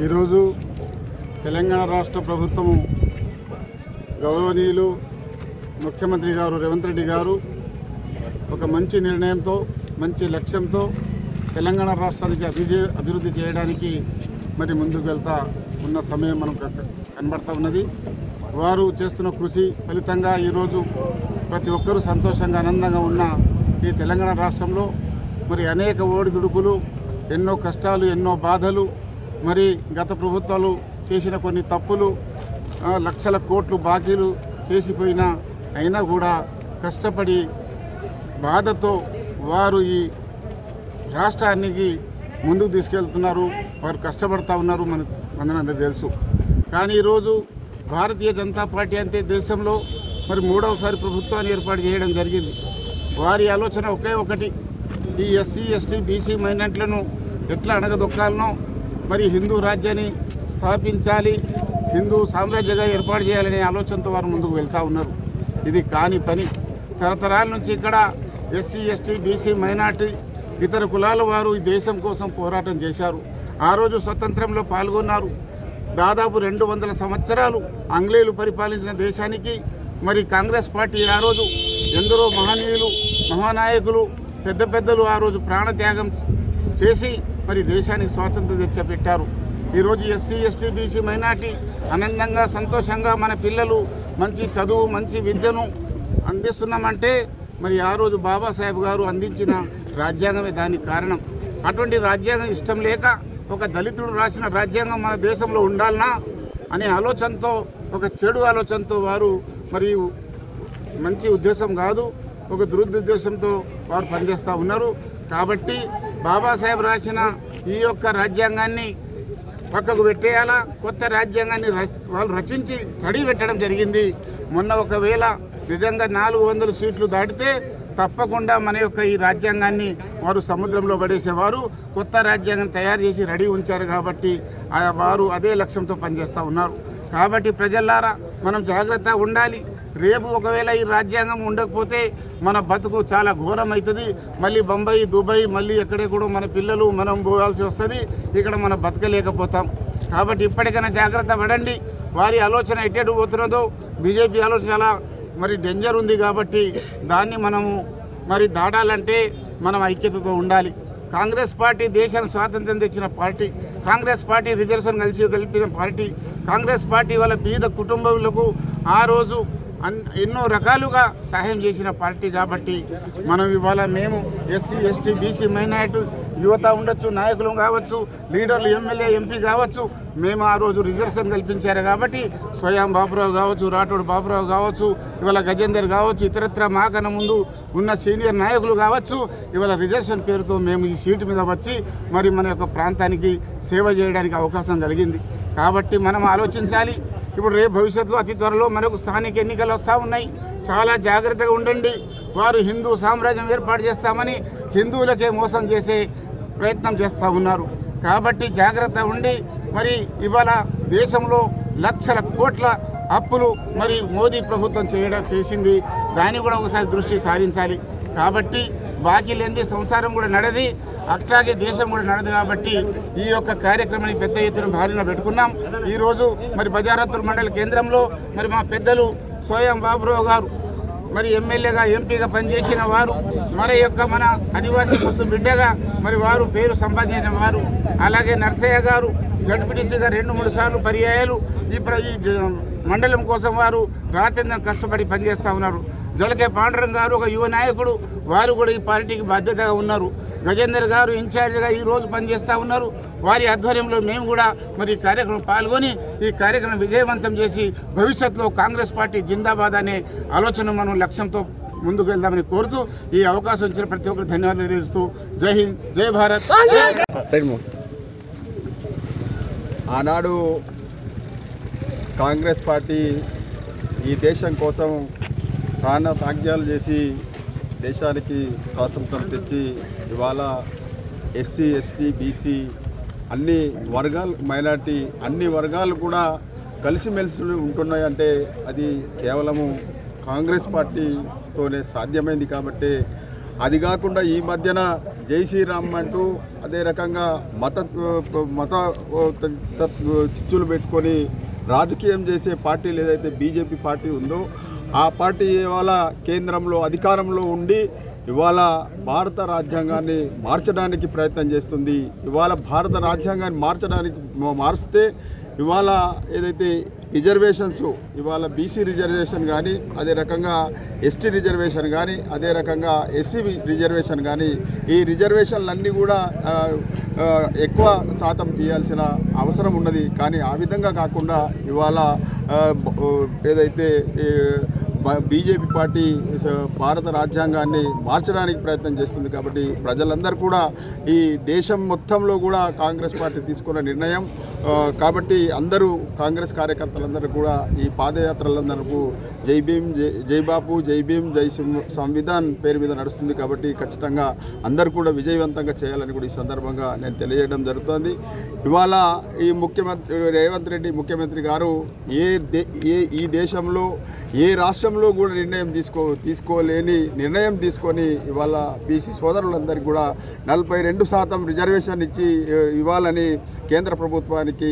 ఈరోజు తెలంగాణ రాష్ట్ర ప్రభుత్వము గౌరవనీయులు ముఖ్యమంత్రి గారు రేవంత్ రెడ్డి గారు ఒక మంచి నిర్ణయంతో మంచి లక్ష్యంతో తెలంగాణ రాష్ట్రానికి అభివృద్ధి చేయడానికి మరి ముందుకు వెళ్తా ఉన్న సమయం మనకు కనబడతా ఉన్నది. వారు చేస్తున్న కృషి ఫలితంగా ఈరోజు ప్రతి ఒక్కరూ సంతోషంగా ఆనందంగా ఉన్న ఈ తెలంగాణ రాష్ట్రంలో మరి అనేక ఒడిదుడుకులు, ఎన్నో కష్టాలు, ఎన్నో బాధలు, మరి గత ప్రభుత్వాలు చేసిన కొన్ని తప్పులు, లక్షల కోట్లు బాకీలు చేసిపోయినా అయినా కూడా కష్టపడి బాధతో వారు ఈ రాష్ట్రానికి ముందుకు తీసుకెళ్తున్నారు. వారు కష్టపడుతూ ఉన్నారు, మనందరికీ తెలుసు. కానీ ఈరోజు భారతీయ జనతా పార్టీ అంటే దేశంలో మరి మూడవసారి ప్రభుత్వాన్ని ఏర్పాటు చేయడం జరిగింది. వారి ఆలోచన ఒకే ఒకటి, ఈ ఎస్సీ ఎస్టీ బీసీ మైనారిటీలను ఎట్లా అణగదొక్కాలనో, మరి హిందూ రాజ్యాన్ని స్థాపించాలి, హిందూ సామ్రాజ్యంగా ఏర్పాటు చేయాలనే ఆలోచనతో వారు ముందుకు వెళ్తూ ఉన్నారు. ఇది కాని పని. తరతరాల నుంచి ఇక్కడ ఎస్సీ ఎస్టీ బీసీ మైనారిటీ ఇతర కులాల వారు ఈ దేశం కోసం పోరాటం చేశారు. ఆ రోజు స్వతంత్రంలో పాల్గొన్నారు. దాదాపు 200 సంవత్సరాలు ఆంగ్లేయులు పరిపాలించిన దేశానికి మరి కాంగ్రెస్ పార్టీ ఆ రోజు ఎందరో మహనీయులు, మహానాయకులు, పెద్దలు ఆ రోజు ప్రాణత్యాగం చేసి మరి దేశానికి స్వాతంత్రం తెచ్చిపెట్టారు. ఈరోజు ఎస్సీ ఎస్టీ బీసీ మైనారిటీ ఆనందంగా సంతోషంగా మన పిల్లలు మంచి చదువు, మంచి విద్యను అందిస్తున్నామంటే మరి ఆ రోజు బాబాసాహెబ్ గారు అందించిన రాజ్యాంగమే దానికి కారణం. అటువంటి రాజ్యాంగం ఇష్టం లేక ఒక దళితుడు రాసిన రాజ్యాంగం మన దేశంలో ఉండాలనా అనే ఆలోచనతో, ఒక చెడు ఆలోచనతో వారు మరి మంచి ఉద్దేశం కాదు, ఒక దురుద్దేశంతో వారు పనిచేస్తూ ఉన్నారు. కాబట్టి బాబాసాహెబ్ రాసిన ఈ యొక్క రాజ్యాంగాన్ని పక్కకు పెట్టేయాలా, కొత్త రాజ్యాంగాన్ని వాళ్ళు రచించి రెడీ పెట్టడం జరిగింది. మొన్న ఒకవేళ నిజంగా 400 సీట్లు దాటితే తప్పకుండా మన యొక్క ఈ రాజ్యాంగాన్ని వారు సముద్రంలో పడేసేవారు. కొత్త రాజ్యాంగం తయారు చేసి రెడీ ఉంచారు కాబట్టి వారు అదే లక్ష్యంతో పనిచేస్తూ ఉన్నారు. కాబట్టి ప్రజలారా మనం జాగ్రత్తగా ఉండాలి. రేపు ఒకవేళ ఈ రాజ్యాంగం ఉండకపోతే మన బతుకు చాలా ఘోరం అవుతుంది. మళ్ళీ బొంబాయి, దుబాయ్, మళ్ళీ ఎక్కడెక్కడో మన పిల్లలు మనం పోవాల్సి వస్తుంది. ఇక్కడ మనం బతకలేకపోతాం. కాబట్టి ఇప్పటికైనా జాగ్రత్త పడండి. వారి ఆలోచన ఎట్టేటు పోతున్నదో, బీజేపీ ఆలోచన చాలా మరి డేంజర్ ఉంది. కాబట్టి దాన్ని మనము మరి దాటాలంటే మనం ఐక్యతతో ఉండాలి. కాంగ్రెస్ పార్టీ దేశానికి స్వాతంత్రం తెచ్చిన పార్టీ, కాంగ్రెస్ పార్టీ రిజర్వేషన్ కలిపిన పార్టీ, కాంగ్రెస్ పార్టీ వాళ్ళ పేద కుటుంబాలకు ఆ రోజు ఎన్నో రకాలుగా సహాయం చేసిన పార్టీ. కాబట్టి మనం ఇవాళ మేము ఎస్సీ ఎస్టీ బీసీ మైనారిటీ యువత ఉండొచ్చు, నాయకులు కావచ్చు, లీడర్లు, ఎమ్మెల్యే, ఎంపీ కావచ్చు, మేము ఆ రోజు రిజర్వేషన్ కల్పించారు. కాబట్టి స్వయం బాబురావు కావచ్చు, రాఠోడ్ బాబురావు కావచ్చు, ఇవాళ గజేందర్ కావచ్చు, ఇతరత్ర మాకన్నా ముందు ఉన్న సీనియర్ నాయకులు కావచ్చు, ఇవాళ రిజర్వేషన్ పేరుతో మేము ఈ సీటు మీద వచ్చి మరి మన యొక్క ప్రాంతానికి సేవ చేయడానికి అవకాశం కలిగింది. కాబట్టి మనం ఆలోచించాలి. ఇప్పుడు రేపు భవిష్యత్తులో అతి త్వరలో మనకు స్థానిక ఎన్నికలు వస్తూ ఉన్నాయి. చాలా జాగ్రత్తగా ఉండండి. వారు హిందూ సామ్రాజ్యం ఏర్పాటు చేస్తామని హిందువులకే మోసం చేసే ప్రయత్నం చేస్తూ ఉన్నారు. కాబట్టి జాగ్రత్త ఉండి మరి ఇవాళ దేశంలో లక్షల కోట్ల అప్పులు మరి మోదీ ప్రభుత్వం చేసింది. దాన్ని కూడా ఒకసారి దృష్టి సారించాలి. కాబట్టి బాకీ లేని సంసారం కూడా నడది, అట్లాగే దేశం కూడా నడదు. కాబట్టి ఈ యొక్క కార్యక్రమాన్ని పెద్ద ఎత్తున భారీన పెట్టుకున్నాం. ఈరోజు మరి బజారత్తుల మండల కేంద్రంలో మరి మా పెద్దలు స్వయం బాబురావు గారు మరి ఎమ్మెల్యేగా, ఎంపీగా పనిచేసిన వారు, మన యొక్క మన ఆదివాసీ పొద్దు బిడ్డగా మరి వారు పేరు సంపాదించిన వారు, అలాగే నర్సయ్య గారు జడ్పీటీసీగా 2-3 సార్లు పర్యాయాలు ఈ మండలం కోసం వారు రాత్రిందరం కష్టపడి పనిచేస్తూ ఉన్నారు. జలకే పాండురంగ గారు ఒక యువ నాయకుడు, వారు కూడా ఈ పార్టీకి బాధ్యతగా ఉన్నారు. గజేందర్ గారు ఇన్ఛార్జిగా ఈరోజు పనిచేస్తూ ఉన్నారు. వారి ఆధ్వర్యంలో మేము కూడా మరి ఈ కార్యక్రమం పాల్గొని ఈ కార్యక్రమం విజయవంతం చేసి భవిష్యత్తులో కాంగ్రెస్ పార్టీ జిందాబాద్ అనే ఆలోచన మనం లక్ష్యంతో ముందుకు వెళ్దామని కోరుతూ ఈ అవకాశం ఇచ్చిన ప్రతి ఒక్కరు ధన్యవాదాలు తెలియజేస్తూ జై హింద్, జై భారత్. ఆనాడు కాంగ్రెస్ పార్టీ ఈ దేశం కోసం ప్రాణత్యాగాలు చేసి దేశానికి స్వాతంత్రం తెచ్చి ఇవాళ ఎస్సీ ఎస్టీ బీసీ అన్ని వర్గాలు, మైనారిటీ అన్ని వర్గాలు కూడా కలిసిమెలిసి ఉంటున్నాయంటే అది కేవలము కాంగ్రెస్ పార్టీతోనే సాధ్యమైంది. కాబట్టి అది కాకుండా ఈ మధ్యన జై శ్రీరామ్ అంటూ అదే రకంగా మత చిచ్చులు పెట్టుకొని రాజకీయం చేసే పార్టీలు ఏదైతే బీజేపీ పార్టీ ఉందో ఆ పార్టీ ఇవాళ కేంద్రంలో అధికారంలో ఉండి ఇవాళ భారత రాజ్యాంగాన్ని మార్చడానికి ప్రయత్నం చేస్తుంది. ఇవాళ భారత రాజ్యాంగాన్ని మార్చితే ఇవాళ ఏదైతే రిజర్వేషన్స్ ఇవాళ బీసీ రిజర్వేషన్ కానీ అదే రకంగా ఎస్టీ రిజర్వేషన్ కానీ అదే రకంగా ఎస్సీ రిజర్వేషన్ కానీ ఈ రిజర్వేషన్లన్నీ కూడా ఎక్కువ శాతం ఇవ్వాల్సిన అవసరం ఉన్నది. కానీ ఆ విధంగా కాకుండా ఇవాళ ఏదైతే బీజేపీ పార్టీ భారత రాజ్యాంగాన్ని మార్చడానికి ప్రయత్నం చేస్తుంది. కాబట్టి ప్రజలందరూ కూడా ఈ దేశం మొత్తంలో కూడా కాంగ్రెస్ పార్టీ తీసుకున్న నిర్ణయం కాబట్టి అందరూ కాంగ్రెస్ కార్యకర్తలందరూ కూడా ఈ పాదయాత్రలందరూ జై భీమ్ జై బాపు జై భీమ్ జై సంవిధాన్ పేరు మీద నడుస్తుంది. కాబట్టి ఖచ్చితంగా అందరూ కూడా విజయవంతంగా చేయాలని కూడా ఈ సందర్భంగా నేను తెలియజేయడం జరుగుతుంది. ఇవాళ ఈ రేవంత్ రెడ్డి ముఖ్యమంత్రి గారు ఈ దేశంలో ఏ రాష్ట్రంలో కూడా తీసుకోలేని నిర్ణయం తీసుకొని ఇవాళ బీసీ సోదరులందరికీ కూడా 42% రిజర్వేషన్ ఇచ్చి ఇవ్వాలని కేంద్ర ప్రభుత్వానికి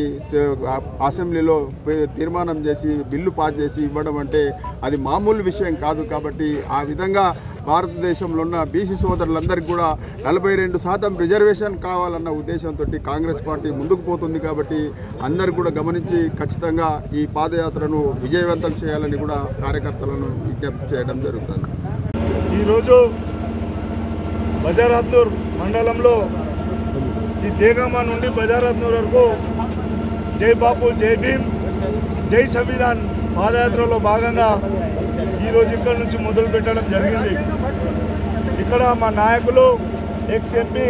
అసెంబ్లీలో తీర్మానం చేసి బిల్లు పాస్ చేసి ఇవ్వడం అంటే అది మామూలు విషయం కాదు. కాబట్టి ఆ విధంగా భారతదేశంలో ఉన్న బీసీ సోదరులందరికీ కూడా 42% రిజర్వేషన్ కావాలన్న ఉద్దేశంతో కాంగ్రెస్ పార్టీ ముందుకు పోతుంది. కాబట్టి అందరూ కూడా గమనించి ఖచ్చితంగా ఈ పాదయాత్రను విజయవంతం చేయాలని కూడా కార్యకర్తలను విజ్ఞప్తి చేయడం జరుగుతుంది. ఈరోజు బజారాత్నూర్ మండలంలో ఈ దేగమా నుండి బజారాత్నూర్ వరకు జై బాపు జై భీమ్ జై సంవిధాన్ పాదయాత్రలో భాగంగా ఈరోజు ఇక్కడ నుంచి మొదలు పెట్టడం జరిగింది. ఇక్కడ మా నాయకులు ఎక్స్ ఎంపీ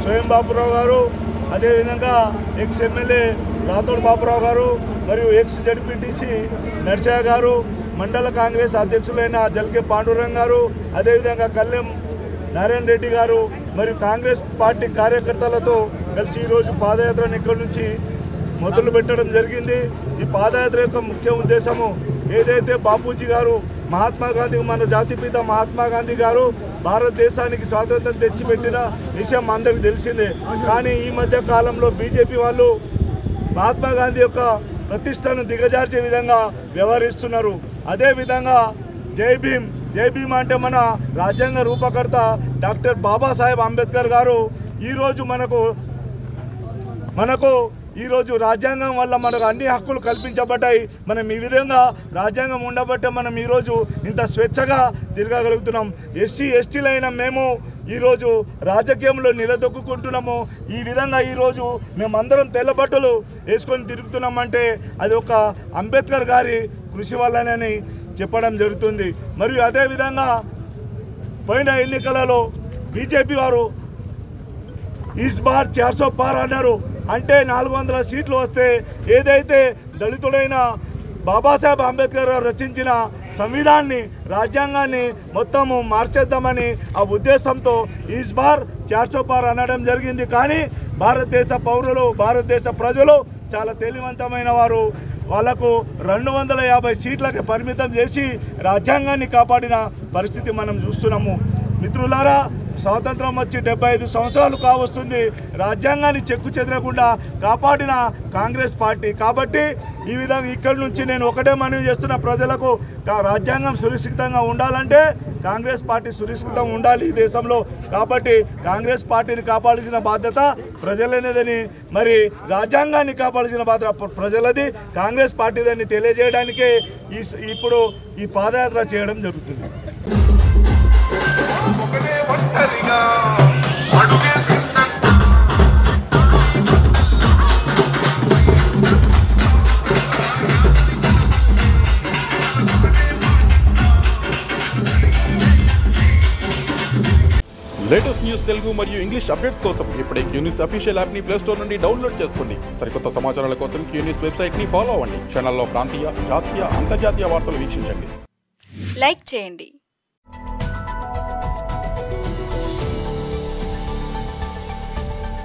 స్వయం బాపురావు గారు, అదేవిధంగా ఎక్స్ ఎమ్మెల్యే రాథోడ్ బాపురావు గారు మరియు ఎక్స్ జడ్పీటీసీ నర్సయ్య గారు, మండల కాంగ్రెస్ అధ్యక్షులైన జల్కే పాండురంగ్ గారు, అదేవిధంగా కల్లెం నారాయణ రెడ్డి గారు మరియు కాంగ్రెస్ పార్టీ కార్యకర్తలతో కలిసి ఈరోజు పాదయాత్రను ఇక్కడి నుంచి మొదలు పెట్టడం జరిగింది. ఈ పాదయాత్ర యొక్క ముఖ్య ఉద్దేశము ఏదైతే బాపూజీ గారు మహాత్మా గాంధీ మన జాతిపిత మహాత్మా గాంధీ గారు భారతదేశానికి స్వాతంత్రం తెచ్చిపెట్టిన విషయం అందరికీ తెలిసిందే. కానీ ఈ మధ్య కాలంలో బీజేపీ వాళ్ళు మహాత్మా గాంధీ యొక్క ప్రతిష్టను దిగజార్చే విధంగా వ్యవహరిస్తున్నారు. అదేవిధంగా జై భీమ్ అంటే మన రాజ్యాంగ రూపకర్త డాక్టర్ బాబాసాహెబ్ అంబేద్కర్ గారు ఈరోజు రాజ్యాంగం వల్ల మనకు అన్ని హక్కులు కల్పించబడ్డాయి. మనం ఈ విధంగా రాజ్యాంగం ఉండబట్టే మనం ఈరోజు ఇంత స్వేచ్ఛగా తిరగగలుగుతున్నాం. ఎస్సీ ఎస్టీలైన మేము ఈరోజు రాజకీయంలో నిలదొక్కుంటున్నాము. ఈ విధంగా ఈరోజు మేమందరం తెల్లబట్టలు వేసుకొని తిరుగుతున్నామంటే అది ఒక అంబేద్కర్ గారి కృషి వల్లనని చెప్పడం జరుగుతుంది. మరియు అదేవిధంగా పోయిన ఎన్నికలలో బీజేపీ వారు ఇస్ బార్ 400 పార్ అన్నారు. అంటే 400 సీట్లు వస్తే ఏదైతే దళితుడైన బాబాసాహెబ్ అంబేద్కర్ గారు రచించిన సంవిధాన్ని రాజ్యాంగాన్ని మొత్తము మార్చేద్దామని ఆ ఉద్దేశంతో ఇస్ బార్ 400 పార్ అనడం జరిగింది. కానీ భారతదేశ పౌరులు భారతదేశ ప్రజలు చాలా తెలివివంతమైన వారు. వాళ్లకు 250 సీట్లకి పరిమితం చేసి రాజ్యాంగాన్ని కాపాడిన పరిస్థితి మనం చూస్తున్నాము. మిత్రులారా, స్వాతంత్రం వచ్చి 75 సంవత్సరాలు కావస్తుంది. రాజ్యాంగాన్ని చెక్కు చెదరకుండా కాపాడిన కాంగ్రెస్ పార్టీ. కాబట్టి ఈ విధంగా ఇక్కడి నుంచి నేను ఒకటే మనవి చేస్తున్న ప్రజలకు, రాజ్యాంగం సురక్షితంగా ఉండాలంటే కాంగ్రెస్ పార్టీ సురక్షితంగా ఉండాలి ఈ దేశంలో. కాబట్టి కాంగ్రెస్ పార్టీని కాపాడాల్సిన బాధ్యత ప్రజలనేదని, మరి రాజ్యాంగాన్ని కాపాడాల్సిన బాధ్యత ప్రజలది, కాంగ్రెస్ పార్టీదని తెలియజేయడానికే ఇప్పుడు ఈ పాదయాత్ర చేయడం జరుగుతుంది. లేటెస్ట్ న్యూస్ తెలుగు మరియు ఇంగ్లీష్ అప్డేట్స్ కోసం ఇప్పుడే క్యూన్యూస్ అఫీషియల్ యాప్ ని ప్లే స్టోర్ నుండి డౌన్లోడ్ చేసుకోండి. సరికొత్త సమాచారాల కోసం క్యూన్యూస్ వెబ్సైట్ ని ఫాలో అవ్వండి. ఛానల్లో ప్రాంతీయ, జాతీయ, అంతర్జాతీయ వార్తలు వీక్షించండి. లైక్ చేయండి.